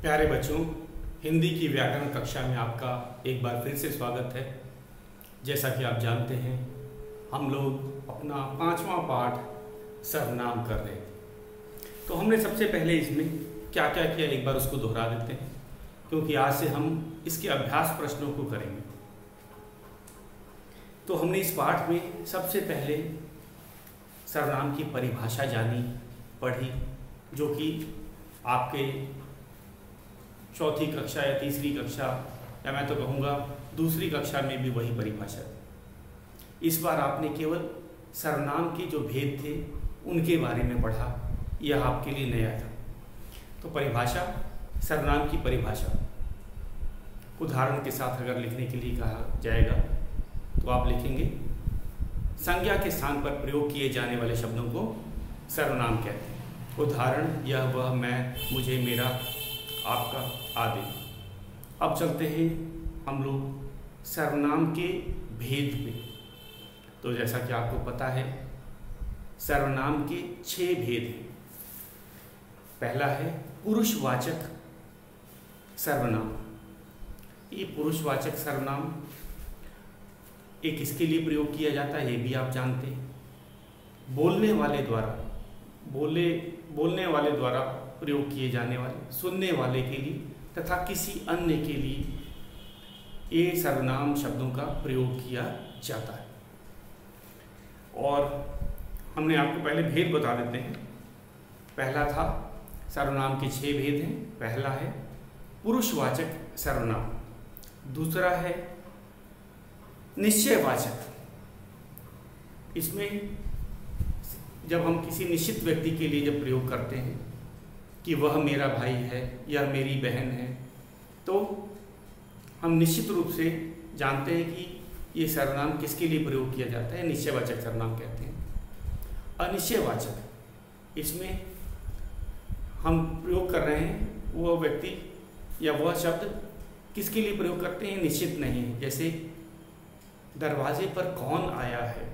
प्यारे बच्चों, हिंदी की व्याकरण कक्षा में आपका एक बार फिर से स्वागत है। जैसा कि आप जानते हैं, हम लोग अपना 5वां पाठ सर्वनाम कर रहे थे। तो हमने सबसे पहले इसमें क्या क्या किया, एक बार उसको दोहरा देते हैं, क्योंकि आज से हम इसके अभ्यास प्रश्नों को करेंगे। तो हमने इस पाठ में सबसे पहले सर्वनाम की परिभाषा जानी, पढ़ी, जो कि आपके चौथी कक्षा या तीसरी कक्षा या मैं तो कहूँगा दूसरी कक्षा में भी वही परिभाषा थी। इस बार आपने केवल सर्वनाम के जो भेद थे उनके बारे में पढ़ा, यह आपके लिए नया था। तो परिभाषा, सर्वनाम की परिभाषा उदाहरण के साथ अगर लिखने के लिए कहा जाएगा तो आप लिखेंगे, संज्ञा के स्थान पर प्रयोग किए जाने वाले शब्दों को सर्वनाम कहते हैं। उदाहरण, यह, वह, मैं, मुझे, मेरा, आपका आदि। अब चलते हैं हम लोग सर्वनाम के भेद पे। तो जैसा कि आपको पता है, सर्वनाम के 6 भेद हैं। पहला है पुरुषवाचक सर्वनाम। ये पुरुषवाचक सर्वनाम एक किसके लिए प्रयोग किया जाता है, ये भी आप जानते हैं। बोलने वाले द्वारा प्रयोग किए जाने वाले, सुनने वाले के लिए तथा किसी अन्य के लिए ये सर्वनाम शब्दों का प्रयोग किया जाता है। और हमने आपको पहले भेद बता देते हैं। पहला था, सर्वनाम के 6 भेद हैं। पहला है पुरुषवाचक सर्वनाम, दूसरा है निश्चयवाचक। इसमें जब हम किसी निश्चित व्यक्ति के लिए जब प्रयोग करते हैं कि वह मेरा भाई है या मेरी बहन है, तो हम निश्चित रूप से जानते हैं कि ये सर्वनाम किसके लिए प्रयोग किया जाता है, निश्चयवाचक सर्वनाम कहते हैं। अनिश्चयवाचक, इसमें हम प्रयोग कर रहे हैं, वह व्यक्ति या वह शब्द किसके लिए प्रयोग करते हैं, निश्चित नहीं है। जैसे दरवाजे पर कौन आया है,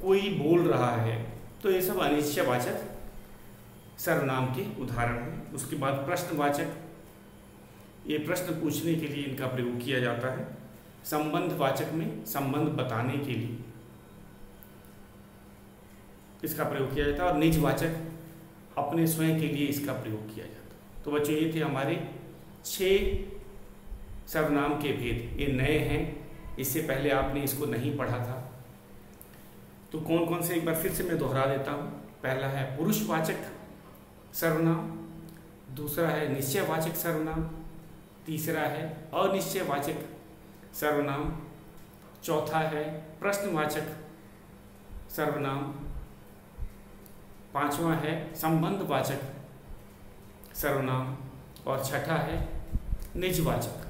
कोई बोल रहा है, तो ये सब अनिश्चयवाचक सर्वनाम के उदाहरण हैं। उसके बाद प्रश्नवाचक, ये प्रश्न पूछने के लिए इनका प्रयोग किया जाता है। संबंधवाचक में संबंध बताने के लिए इसका प्रयोग किया जाता है। और निजवाचक, अपने स्वयं के लिए इसका प्रयोग किया जाता है। तो बच्चों, ये थे हमारे 6 सर्वनाम के भेद। ये नए हैं, इससे पहले आपने इसको नहीं पढ़ा था। तो कौन कौन से, एक बार फिर से मैं दोहरा देता हूँ। पहला है पुरुषवाचक सर्वनाम, दूसरा है निश्चयवाचक सर्वनाम, तीसरा है अनिश्चयवाचक सर्वनाम, चौथा है प्रश्नवाचक सर्वनाम, पांचवा है संबंधवाचक सर्वनाम, और छठा है निजवाचक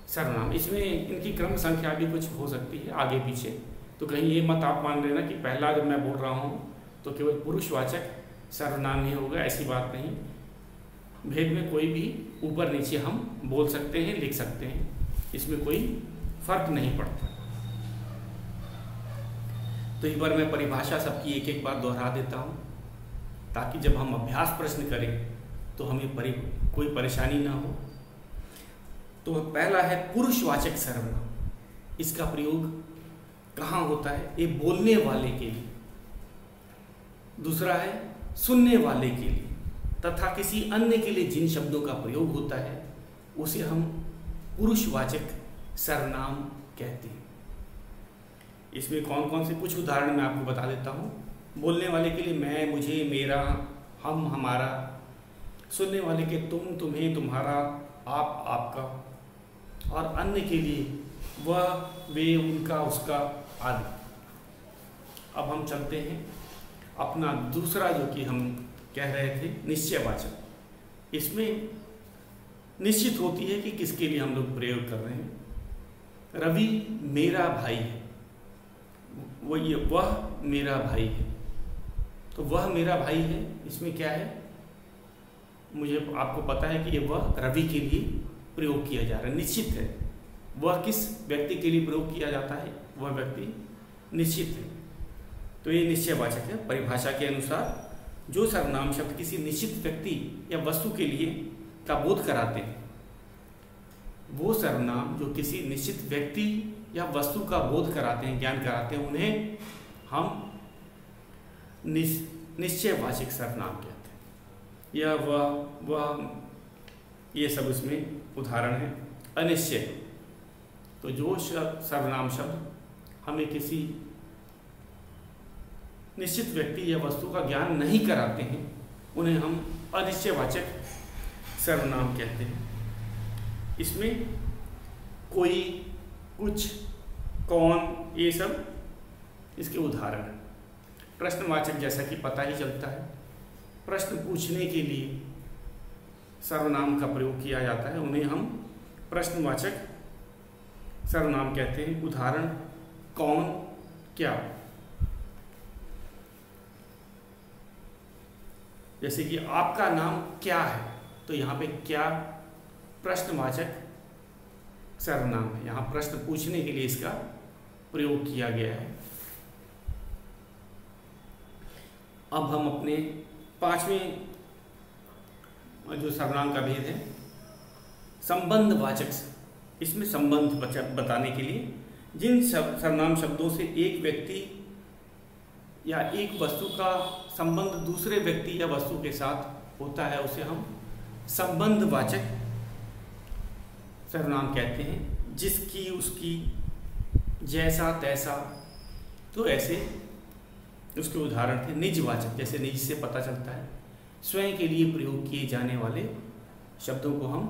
सर्वनाम। इसमें इनकी क्रम संख्या भी कुछ हो सकती है आगे पीछे, तो कहीं ये मत आप मान लेना कि पहला जब मैं बोल रहा हूँ तो केवल पुरुषवाचक सर्वनाम ही होगा, ऐसी बात नहीं। भेद में कोई भी ऊपर नीचे हम बोल सकते हैं, लिख सकते हैं, इसमें कोई फर्क नहीं पड़ता। तो एक बार मैं परिभाषा सबकी एक एक बार दोहरा देता हूँ, ताकि जब हम अभ्यास प्रश्न करें तो हमें कोई परेशानी ना हो। तो पहला है पुरुषवाचक सर्वनाम। इसका प्रयोग कहाँ होता है, ये बोलने वाले के लिए। दूसरा है सुनने वाले के लिए तथा किसी अन्य के लिए जिन शब्दों का प्रयोग होता है उसे हम पुरुषवाचक सर्वनाम कहते हैं। इसमें कौन कौन से कुछ उदाहरण मैं आपको बता देता हूँ। बोलने वाले के लिए मैं, मुझे, मेरा, हम, हमारा। सुनने वाले के तुम, तुम्हें, तुम्हारा, आप, आपका। और अन्य के लिए वह, वे, उनका, उसका आदि। अब हम चलते हैं अपना दूसरा, जो कि हम कह रहे थे निश्चयवाचक। इसमें निश्चित होती है कि किसके लिए हम लोग प्रयोग कर रहे हैं। रवि मेरा भाई है, वह मेरा भाई है। तो वह मेरा भाई है, इसमें क्या है, मुझे आपको पता है कि ये वह रवि के लिए प्रयोग किया जा रहा है, निश्चित है। वह किस व्यक्ति के लिए प्रयोग किया जाता है, वह व्यक्ति निश्चित है। तो ये निश्चयवाचक है परिभाषा के अनुसार। जो सर्वनाम शब्द किसी निश्चित व्यक्ति या वस्तु के लिए का बोध कराते हैं, वो सर्वनाम जो किसी निश्चित व्यक्ति या वस्तु का बोध कराते हैं, ज्ञान कराते हैं, उन्हें हम निश्चयवाचक सर्वनाम कहते हैं। या वह ये सब उसमें उदाहरण है। अनिश्चय, तो जो सर्वनाम शब्द हमें किसी निश्चित व्यक्ति या वस्तु का ज्ञान नहीं कराते हैं, उन्हें हम अनिश्चयवाचक सर्वनाम कहते हैं। इसमें कोई, कुछ, कौन, ये सब इसके उदाहरण हैं। प्रश्नवाचक, जैसा कि पता ही चलता है, प्रश्न पूछने के लिए सर्वनाम का प्रयोग किया जाता है, उन्हें हम प्रश्नवाचक सर्वनाम कहते हैं। उदाहरण कौन, क्या। जैसे कि आपका नाम क्या है, तो यहाँ पे क्या प्रश्नवाचक सर्वनाम है, यहाँ प्रश्न पूछने के लिए इसका प्रयोग किया गया है। अब हम अपने 5वें जो सर्वनाम का भेद है, संबंधवाचक। इसमें संबंध बताने के लिए जिन सर्वनाम शब्दों से एक व्यक्ति या एक वस्तु का संबंध दूसरे व्यक्ति या वस्तु के साथ होता है, उसे हम संबंधवाचक सर्वनाम कहते हैं। जिसकी, उसकी, जैसा, तैसा, तो ऐसे उसके उदाहरण थे। निजवाचक, जैसे निज से पता चलता है, स्वयं के लिए प्रयोग किए जाने वाले शब्दों को हम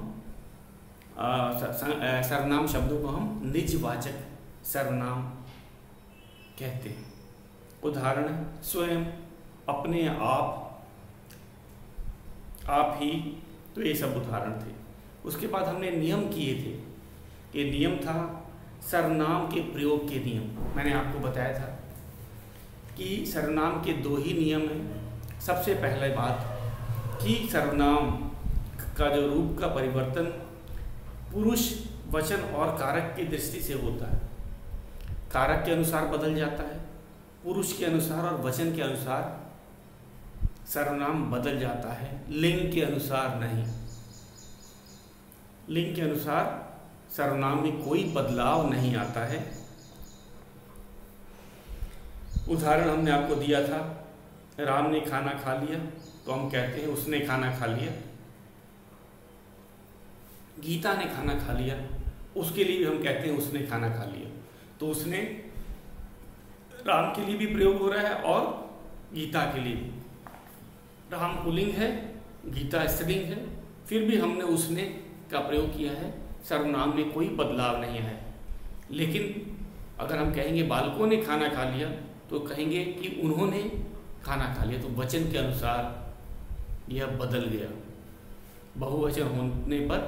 सर्वनाम शब्दों को हम निजवाचक सर्वनाम कहते हैं। उदाहरण स्वयं, अपने आप ही, तो ये सब उदाहरण थे। उसके बाद हमने नियम किए थे। ये नियम था सर्वनाम के प्रयोग के नियम। मैंने आपको बताया था कि सर्वनाम के 2 ही नियम हैं। सबसे पहले बात कि सर्वनाम का जो रूप का परिवर्तन पुरुष, वचन और कारक की दृष्टि से होता है। कारक के अनुसार बदल जाता है, पुरुष के अनुसार और वचन के अनुसार सर्वनाम बदल जाता है, लिंग के अनुसार नहीं। लिंग के अनुसार सर्वनाम में कोई बदलाव नहीं आता है। उदाहरण हमने आपको दिया था, राम ने खाना खा लिया, तो हम कहते हैं उसने खाना खा लिया। गीता ने खाना खा लिया, उसके लिए भी हम कहते हैं उसने खाना खा लिया। तो उसने राम के लिए भी प्रयोग हो रहा है और गीता के लिए भी। राम पुल्लिंग है, गीता स्त्रीलिंग है, फिर भी हमने उसने का प्रयोग किया है। सर्वनाम में कोई बदलाव नहीं है। लेकिन अगर हम कहेंगे बालकों ने खाना खा लिया, तो कहेंगे कि उन्होंने खाना खा लिया, तो वचन के अनुसार यह बदल गया। बहुवचन होने पर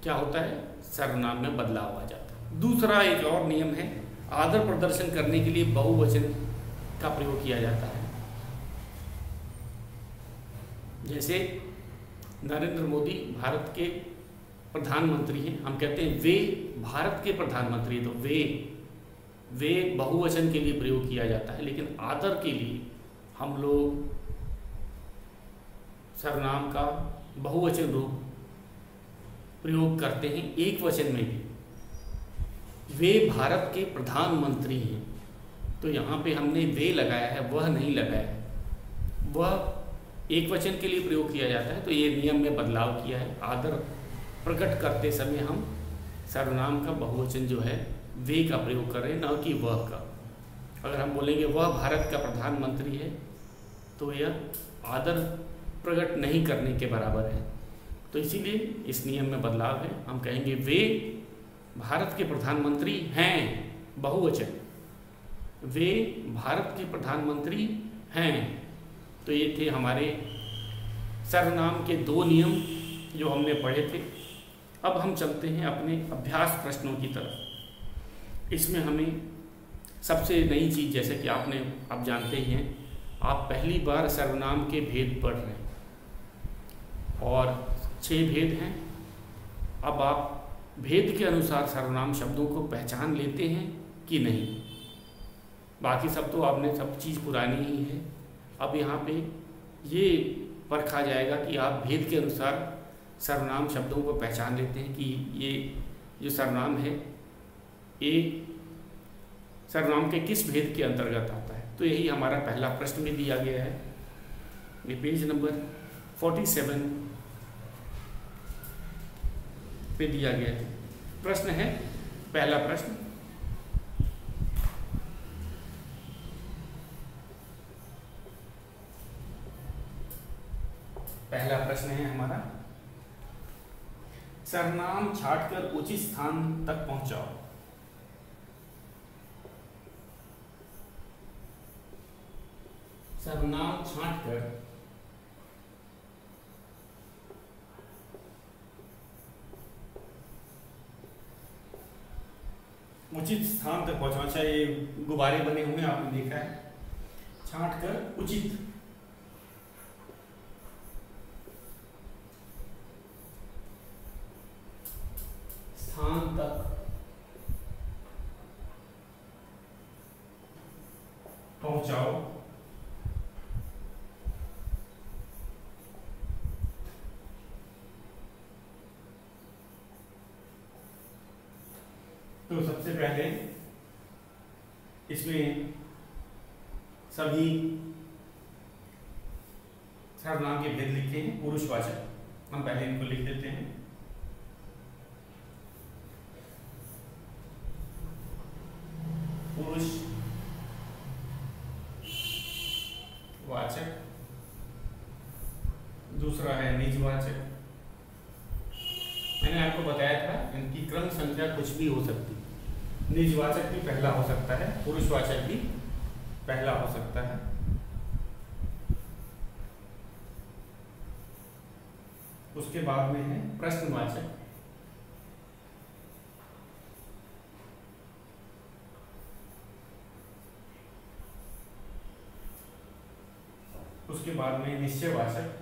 क्या होता है, सर्वनाम में बदलाव आ जाता है। दूसरा एक और नियम है, आदर प्रदर्शन करने के लिए बहुवचन का प्रयोग किया जाता है। जैसे नरेंद्र मोदी भारत के प्रधानमंत्री हैं, हम कहते हैं वे भारत के प्रधानमंत्री, तो वे बहुवचन के लिए प्रयोग किया जाता है। लेकिन आदर के लिए हम लोग सर्वनाम का बहुवचन रूप प्रयोग करते हैं, एक वचन में भी। वे भारत के प्रधानमंत्री हैं, तो यहाँ पे हमने वे लगाया है, वह नहीं लगाया है। वह एक वचन के लिए प्रयोग किया जाता है, तो ये नियम में बदलाव किया है। आदर प्रकट करते समय हम सर्वनाम का बहुवचन जो है वे का प्रयोग कर रहे हैं, न कि वह का। अगर हम बोलेंगे वह भारत का प्रधानमंत्री है, तो यह आदर प्रकट नहीं करने के बराबर है। तो इसीलिए इस नियम में बदलाव है। हम कहेंगे वे भारत के प्रधानमंत्री हैं, बहुवचन, वे भारत के प्रधानमंत्री हैं। तो ये थे हमारे सर्वनाम के 2 नियम जो हमने पढ़े थे। अब हम चलते हैं अपने अभ्यास प्रश्नों की तरफ। इसमें हमें सबसे नई चीज़, जैसे कि आप जानते ही हैं, आप पहली बार सर्वनाम के भेद पढ़ रहे हैं और 6 भेद हैं। अब आप भेद के अनुसार सर्वनाम शब्दों को पहचान लेते हैं कि नहीं। बाकी सब तो आपने सब चीज़ पुरानी ही है। अब यहाँ पे ये परखा जाएगा कि आप भेद के अनुसार सर्वनाम शब्दों को पहचान लेते हैं कि ये जो सर्वनाम है ये सर्वनाम के किस भेद के अंतर्गत आता है। तो यही हमारा पहला प्रश्न में दिया गया है, ये पेज नंबर 47 पे दिया गया है। प्रश्न है, पहला प्रश्न, पहला प्रश्न है हमारा, सर्वनाम छांटकर उचित स्थान तक पहुंचाओ। सर्वनाम छांटकर उचित स्थान तक पहुंचाओ। अच्छा, ये गुब्बारे बने हुए आपने देखा है, छांटकर उचित स्थान तक पहुंचाओ। तो सबसे पहले इसमें सभी सर्वनाम के भेद लिखे हैं, पुरुषवाचक, हम पहले इनको लिख देते हैं। पुरुष वाचक, दूसरा है निजवाचक। मैंने आपको बताया था इनकी क्रम संख्या कुछ भी हो सकती है, निजवाचक भी पहला हो सकता है, पुरुषवाचक भी पहला हो सकता है। उसके बाद में है प्रश्नवाचक, उसके बाद में निश्चयवाचक,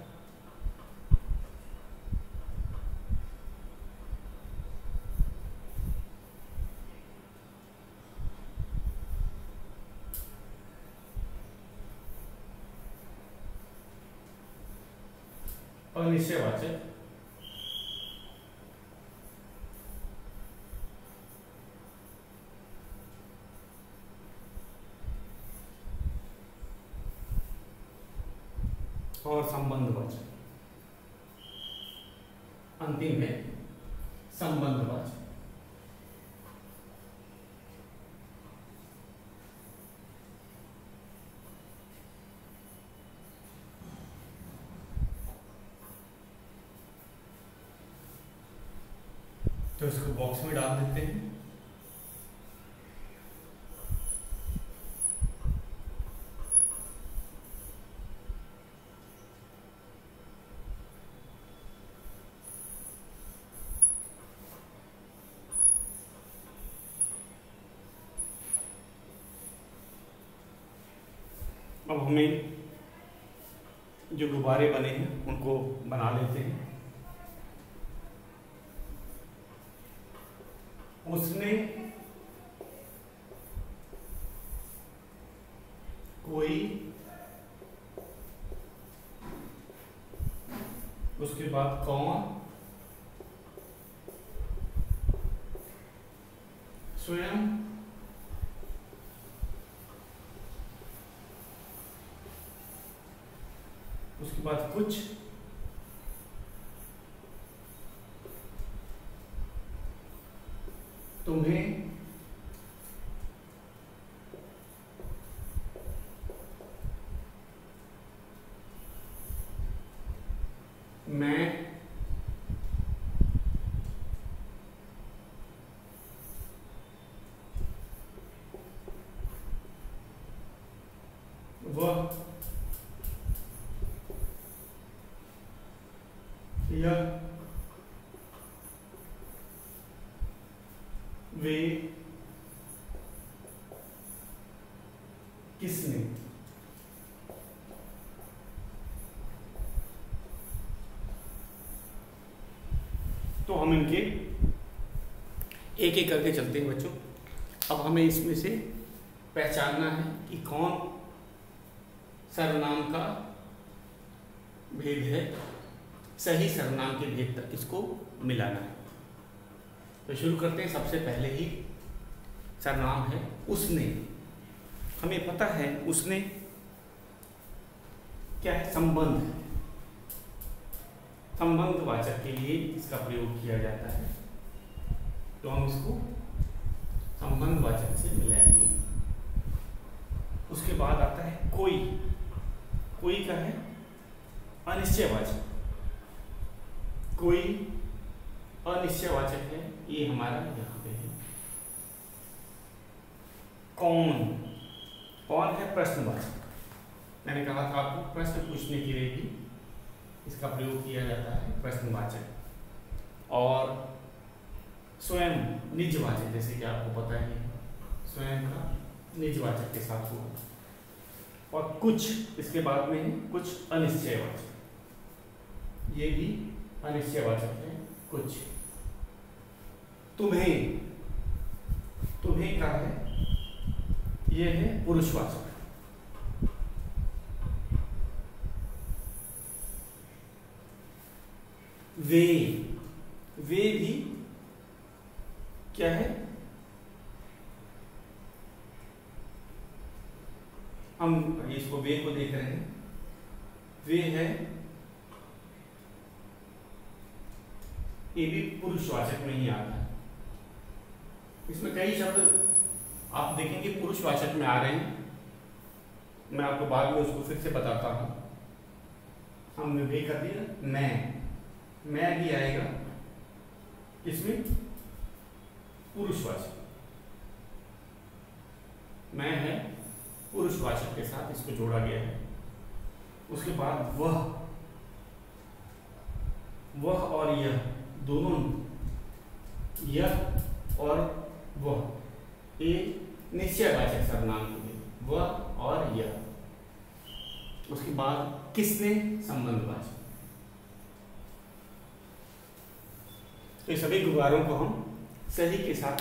अनिश्चयवाचक, और संबंधवाचक। अंतिम है संबंधवाचक। तो इसको बॉक्स में डाल देते हैं। अब हमें जो गुब्बारे बने हैं उनको बना लेते हैं। उसने कोई, उसके बाद कौन, स्वयं, उसके बाद कुछ, तुम्हें, मैं, वह, यह, वे, किसने। तो हम इनके एक एक करके चलते हैं बच्चों। अब हमें इसमें से पहचानना है कि कौन सर्वनाम का भेद है, सही सर्वनाम के भेद तक इसको मिलाना है। तो शुरू करते हैं। सबसे पहले ही सर्वनाम है उसने। हमें पता है उसने क्या है, संबंध है। संबंधवाचक के लिए इसका प्रयोग किया जाता है, तो हम इसको संबंधवाचक से मिलाएंगे। उसके बाद आता है कोई। कोई का है अनिश्चयवाचक। कोई अनिश्चयवाचक है, ये हमारा यहाँ पे है। कौन। कौन है प्रश्नवाचक। मैंने कहा था आपको प्रश्न पूछने के लिए भी इसका प्रयोग किया जाता है, प्रश्नवाचक। और स्वयं निजवाचक, जैसे कि आपको पता है स्वयं का निजवाचक के साथ हुआ। और कुछ इसके बाद में है, कुछ अनिश्चयवाचक, ये भी अनिश्चयवाचक है। कुछ। तुम्हें। तुम्हें का है, ये है पुरुषवाचक। वे। वे भी क्या है, हम इसको वे को देख रहे हैं। वे है, ये भी पुरुषवाचक में ही आता है। इसमें कई शब्द आप देखेंगे पुरुषवाचक में आ रहे हैं, मैं आपको बाद में उसको फिर से बताता हूं। हमने वे कर दिया। मैं भी आएगा इसमें पुरुषवाचक। मैं है पुरुषवाचक के साथ इसको जोड़ा गया है। उसके बाद वह और यह दोनों, यह और वह, ये निश्चयवाचक सर्वनाम के लिए, वह और यह। उसके बाद किसने, संबंधवाचक। तो सभी गुब्बारों को हम सही के साथ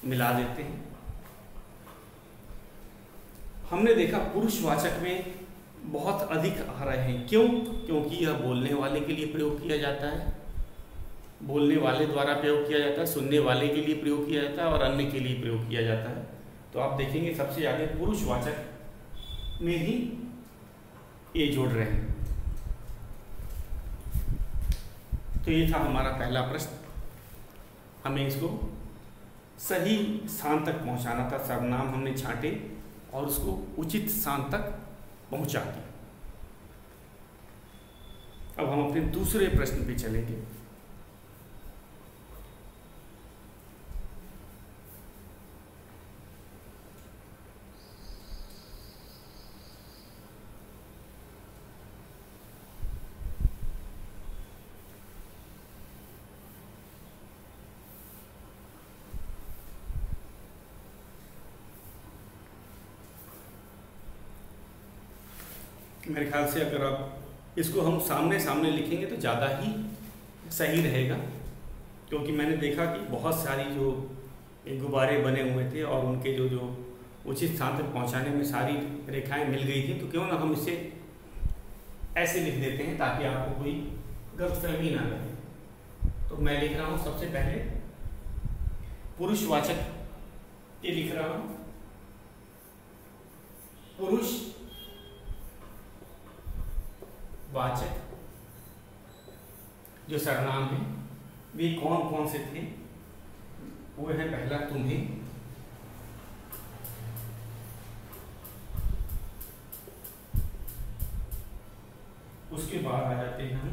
मिला देते हैं। हमने देखा पुरुषवाचक में बहुत अधिक आ रहे हैं। क्यों? क्योंकि यह बोलने वाले के लिए प्रयोग किया जाता है, बोलने वाले द्वारा प्रयोग किया जाता है, सुनने वाले के लिए प्रयोग किया जाता है और अन्य के लिए प्रयोग किया जाता है। तो आप देखेंगे सबसे आगे पुरुषवाचक में ही ये जोड़ रहे हैं। तो ये था हमारा पहला प्रश्न। हमें इसको सही स्थान तक पहुंचाना था। सर्वनाम हमने छांटे और उसको उचित स्थान तक पहुंचा दिया। अब हम अपने दूसरे प्रश्न पे चलेंगे। मेरे ख्याल से अगर आप इसको हम सामने सामने लिखेंगे तो ज़्यादा ही सही रहेगा, क्योंकि मैंने देखा कि बहुत सारी जो गुब्बारे बने हुए थे और उनके जो उचित स्थान तक पहुंचाने में सारी रेखाएं मिल गई थी। तो क्यों ना हम इसे ऐसे लिख देते हैं ताकि आपको कोई गलतफहमी ना लगे। तो मैं लिख रहा हूँ सबसे पहले पुरुषवाचक ये लिख रहा हूँ। पुरुष वाचक जो सर्वनाम है वे कौन कौन से थे? वो है पहला तुम्हें, उसके बाद आ जाते हैं हम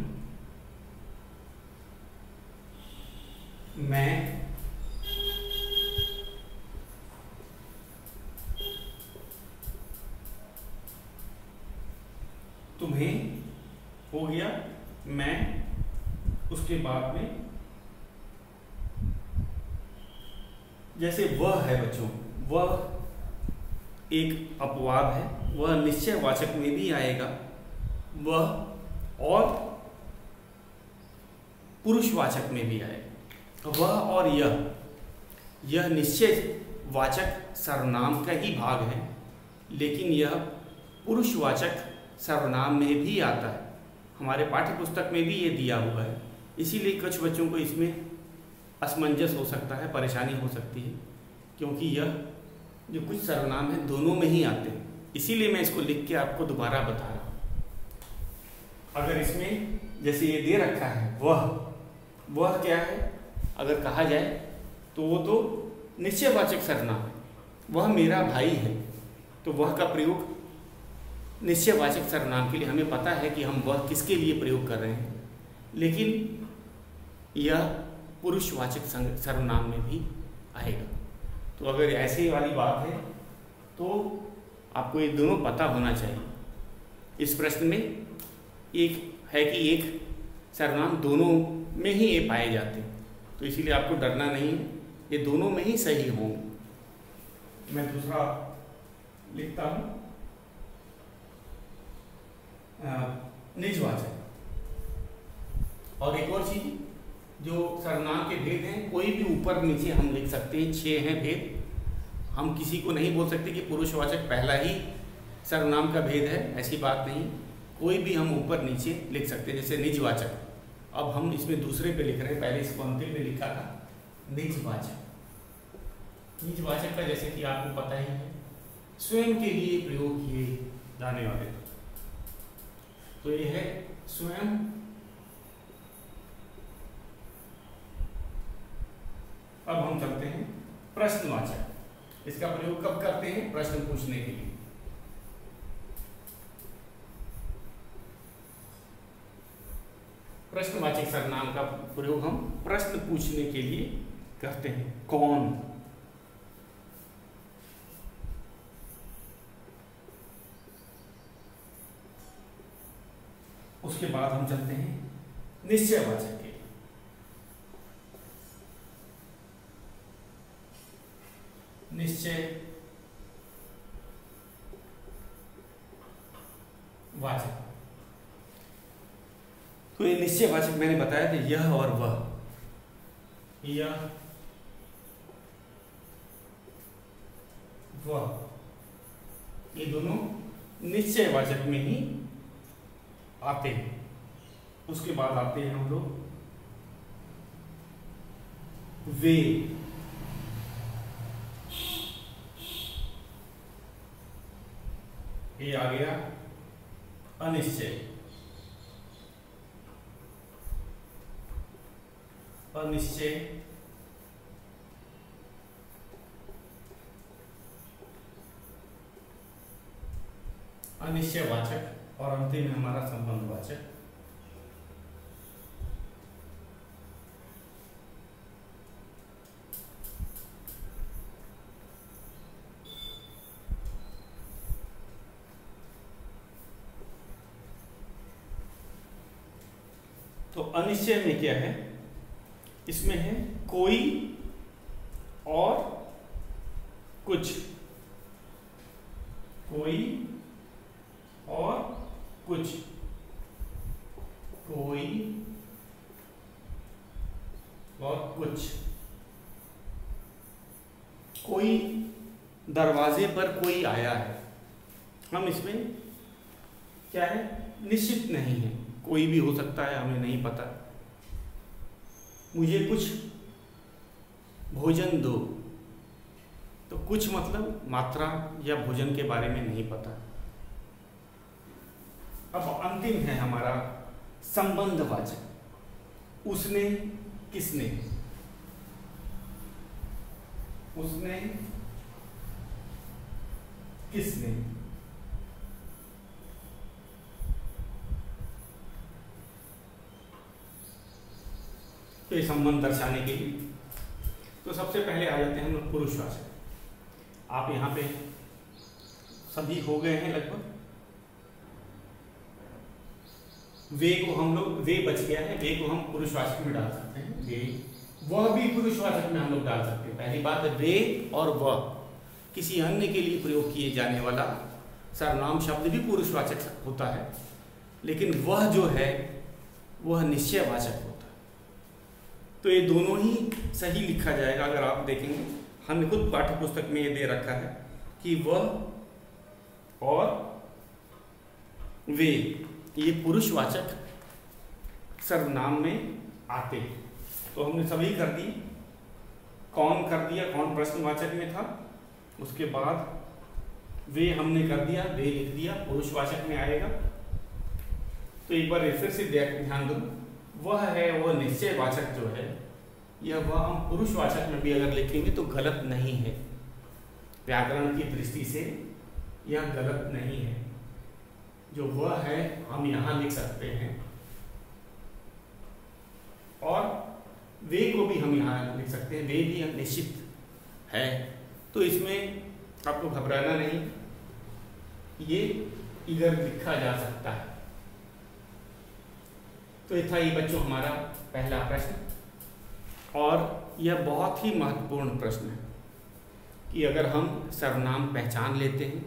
मैं, तुम्हें हो गया, मैं, उसके बाद में जैसे वह है बच्चों, वह एक अपवाद है, वह निश्चयवाचक में भी आएगा, वह और पुरुषवाचक में भी आएगा। वह और यह निश्चयवाचक सर्वनाम का ही भाग है, लेकिन यह पुरुषवाचक सर्वनाम में भी आता है, हमारे पाठ्य पुस्तक में भी ये दिया हुआ है। इसीलिए कुछ बच्चों को इसमें असमंजस हो सकता है, परेशानी हो सकती है, क्योंकि यह जो कुछ सर्वनाम है दोनों में ही आते हैं। इसीलिए मैं इसको लिख के आपको दोबारा बता रहा हूँ। अगर इसमें जैसे ये दे रखा है वह क्या है, अगर कहा जाए तो वो तो निश्चयवाचक सर्वनाम है। वह मेरा भाई है, तो वह का प्रयोग निश्चयवाचक सर्वनाम के लिए हमें पता है कि हम वह किसके लिए प्रयोग कर रहे हैं, लेकिन यह पुरुषवाचक सर्वनाम में भी आएगा। तो अगर ऐसे वाली बात है तो आपको ये दोनों पता होना चाहिए। इस प्रश्न में एक है कि एक सर्वनाम दोनों में ही ये पाए जाते हैं, तो इसीलिए आपको डरना नहीं है, ये दोनों में ही सही होंगे। मैं दूसरा लिखता हूँ, निजवाचक। और एक और चीज, जो सर्वनाम के भेद हैं, कोई भी ऊपर नीचे हम लिख सकते हैं, 6 हैं भेद। हम किसी को नहीं बोल सकते कि पुरुषवाचक पहला ही सर्वनाम का भेद है, ऐसी बात नहीं। कोई भी हम ऊपर नीचे लिख सकते हैं, जैसे निजवाचक। अब हम इसमें दूसरे पे लिख रहे हैं, पहले इसको अंतिम में लिखा था निजवाचक। निजवाचक का जैसे कि आपको पता ही है, स्वयं के लिए प्रयोग किए जाने वाले, तो ये है स्वयं। अब हम चलते हैं प्रश्नवाचक। इसका प्रयोग कब करते हैं? प्रश्न पूछने के लिए। प्रश्नवाचक सर्वनाम का प्रयोग हम प्रश्न पूछने के लिए करते हैं। कौन, उसके बाद हम चलते हैं निश्चयवाचक के। निश्चय वाचक, तो ये निश्चयवाचक मैंने बताया था, यह और वह, यह वह, ये दोनों निश्चयवाचक में ही आते हैं। उसके बाद आते हैं हम लोग वे। ये आ गया अनिश्चय। अनिश्चय, अनिश्चयवाचक, और अंतिम में हमारा संबंधवाचक। तो अनिश्चय में क्या है? इसमें है कोई और कुछ, कोई और कुछ, कोई और कुछ। कोई दरवाजे पर कोई आया है, हम इसमें क्या है, निश्चित नहीं है, कोई भी हो सकता है, हमें नहीं पता। मुझे कुछ भोजन दो, तो कुछ मतलब मात्रा या भोजन के बारे में नहीं पता। अब अंतिम है हमारा संबंधवाचक। उसने, किसने, उसने किसने। तो ये संबंध दर्शाने के लिए, तो सबसे पहले आ जाते हैं हम लोग पुरुषवाचक। आप यहाँ पे सभी हो गए हैं लगभग। वे को हम लोग, वे बच गया है, वे को हम पुरुषवाचक में डाल सकते हैं। वे, वह भी पुरुषवाचक में हम लोग डाल सकते हैं। पहली बात है, वे और वह किसी अन्य के लिए प्रयोग किए जाने वाला सर्वनाम शब्द भी पुरुषवाचक होता है, लेकिन वह जो है वह निश्चयवाचक होता है। तो ये दोनों ही सही लिखा जाएगा। अगर आप देखेंगे, हमने खुद पाठ्य पुस्तक में ये दे रखा है कि वह और वे, ये पुरुषवाचक सर्वनाम में आते। तो हमने सभी कर दी। कौन कर दिया, कौन प्रश्नवाचक में था, उसके बाद वे हमने कर दिया, वे लिख दिया, पुरुषवाचक में आएगा। तो एक बार फिर से ध्यान दो, वह है, वह निश्चयवाचक जो है, यह वह हम पुरुषवाचक में भी अगर लिखेंगे तो गलत नहीं है। व्याकरण की दृष्टि से यह गलत नहीं है। जो वह है हम यहाँ लिख सकते हैं, और वे को भी हम यहाँ लिख सकते हैं, वे भी निश्चित है। तो इसमें आपको घबराना नहीं, ये इधर लिखा जा सकता है। तो ये था ये बच्चों हमारा पहला प्रश्न, और यह बहुत ही महत्वपूर्ण प्रश्न है कि अगर हम सर्वनाम पहचान लेते हैं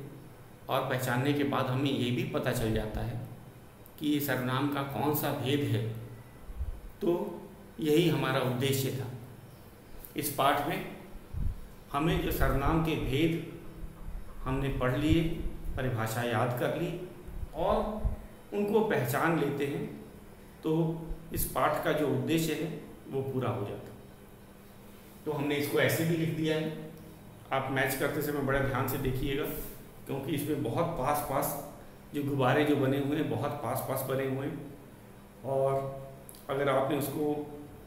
और पहचानने के बाद हमें ये भी पता चल जाता है कि ये सर्वनाम का कौन सा भेद है, तो यही हमारा उद्देश्य था। इस पाठ में हमें जो सर्वनाम के भेद हमने पढ़ लिए, परिभाषा याद कर ली और उनको पहचान लेते हैं, तो इस पाठ का जो उद्देश्य है वो पूरा हो जाता। तो हमने इसको ऐसे भी लिख दिया है। आप मैच करते समय बड़ा ध्यान से देखिएगा, क्योंकि इसमें बहुत पास पास जो गुब्बारे जो बने हुए हैं, बहुत पास पास बने हुए हैं, और अगर आपने उसको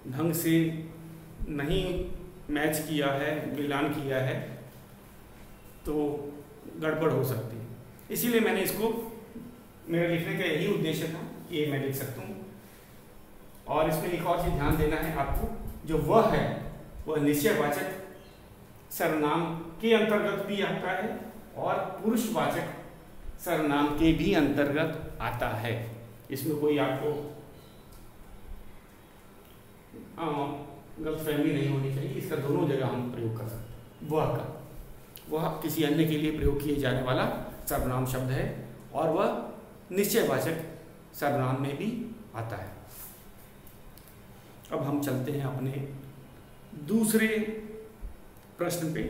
ढंग से नहीं मैच किया है, मिलान किया है, तो गड़बड़ हो सकती है। इसीलिए मैंने इसको, मेरे लिखने का यही उद्देश्य था कि ये मैं लिख सकता हूँ। और इसमें एक और चीज़ ध्यान देना है आपको, जो वह है वह निश्चयवाचक सर्वनाम के अंतर्गत भी आता है और पुरुषवाचक सर्वनाम के भी अंतर्गत आता है। इसमें कोई आपको गलतफहमी नहीं होनी चाहिए। इसका दोनों जगह हम प्रयोग कर सकते हैं। वह किसी अन्य के लिए प्रयोग किए जाने वाला सर्वनाम शब्द है, और वह निश्चयवाचक सर्वनाम में भी आता है। अब हम चलते हैं अपने दूसरे प्रश्न पे।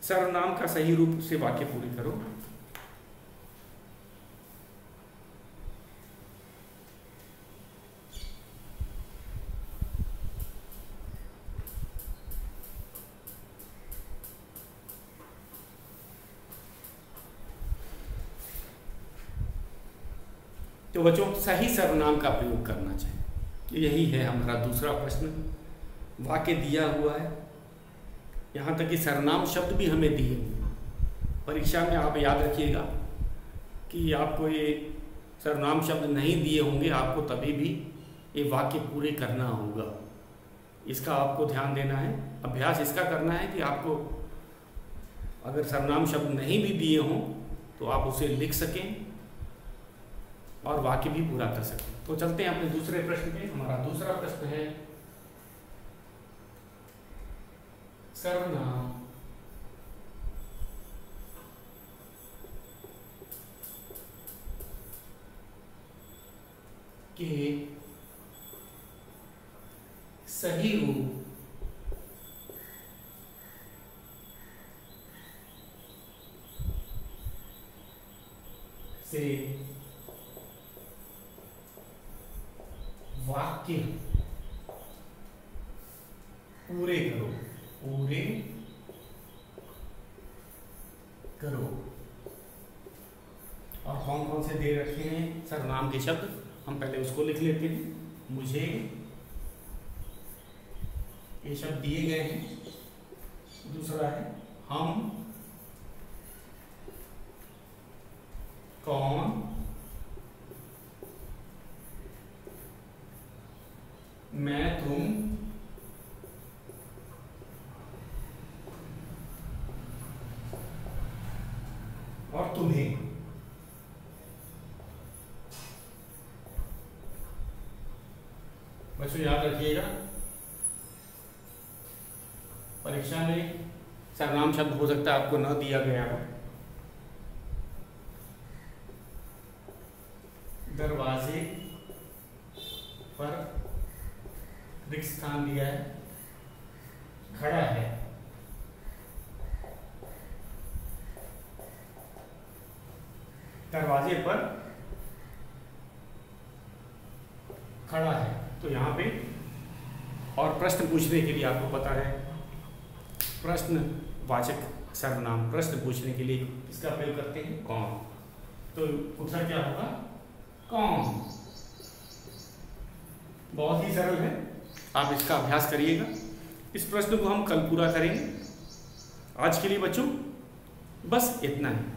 सर्वनाम का सही रूप से वाक्य पूरी करो। तो बच्चों, सही सर्वनाम का प्रयोग करना चाहिए, यही है हमारा दूसरा प्रश्न। वाक्य दिया हुआ है, यहाँ तक कि सर्वनाम शब्द भी हमें दिए हुए। परीक्षा में आप याद रखिएगा कि आपको ये सर्वनाम शब्द नहीं दिए होंगे, आपको तभी भी ये वाक्य पूरे करना होगा। इसका आपको ध्यान देना है, अभ्यास इसका करना है कि आपको अगर सर्वनाम शब्द नहीं भी दिए हों तो आप उसे लिख सकें और वाक्य भी पूरा कर सकें। तो चलते हैं अपने दूसरे प्रश्न पे। हमारा दूसरा प्रश्न है, सर्वनाम के सही रूप से वाक्य पूरे करो, पूरे करो। और कौन कौन से दे रखे हैं सर्वनाम के शब्द, हम पहले उसको लिख लेते हैं। मुझे, ये शब्द दिए गए हैं। दूसरा है हम, कौन, मैं, तुम, और तुम्हें। बच्चों याद रखिएगा, परीक्षा में सर्वनाम शब्द हो सकता है आपको न दिया गया हो। दरवाजे पर रिक्त स्थान दिया है, खड़ा है। दरवाजे पर खड़ा है। तो यहाँ पे और प्रश्न पूछने के लिए आपको पता है प्रश्नवाचक सर्वनाम, प्रश्न पूछने के लिए इसका प्रयोग करते हैं कौन। तो उत्तर क्या होगा? कौन। बहुत ही सरल है, आप इसका अभ्यास करिएगा। इस प्रश्न को हम कल पूरा करेंगे। आज के लिए बच्चों बस इतना ही।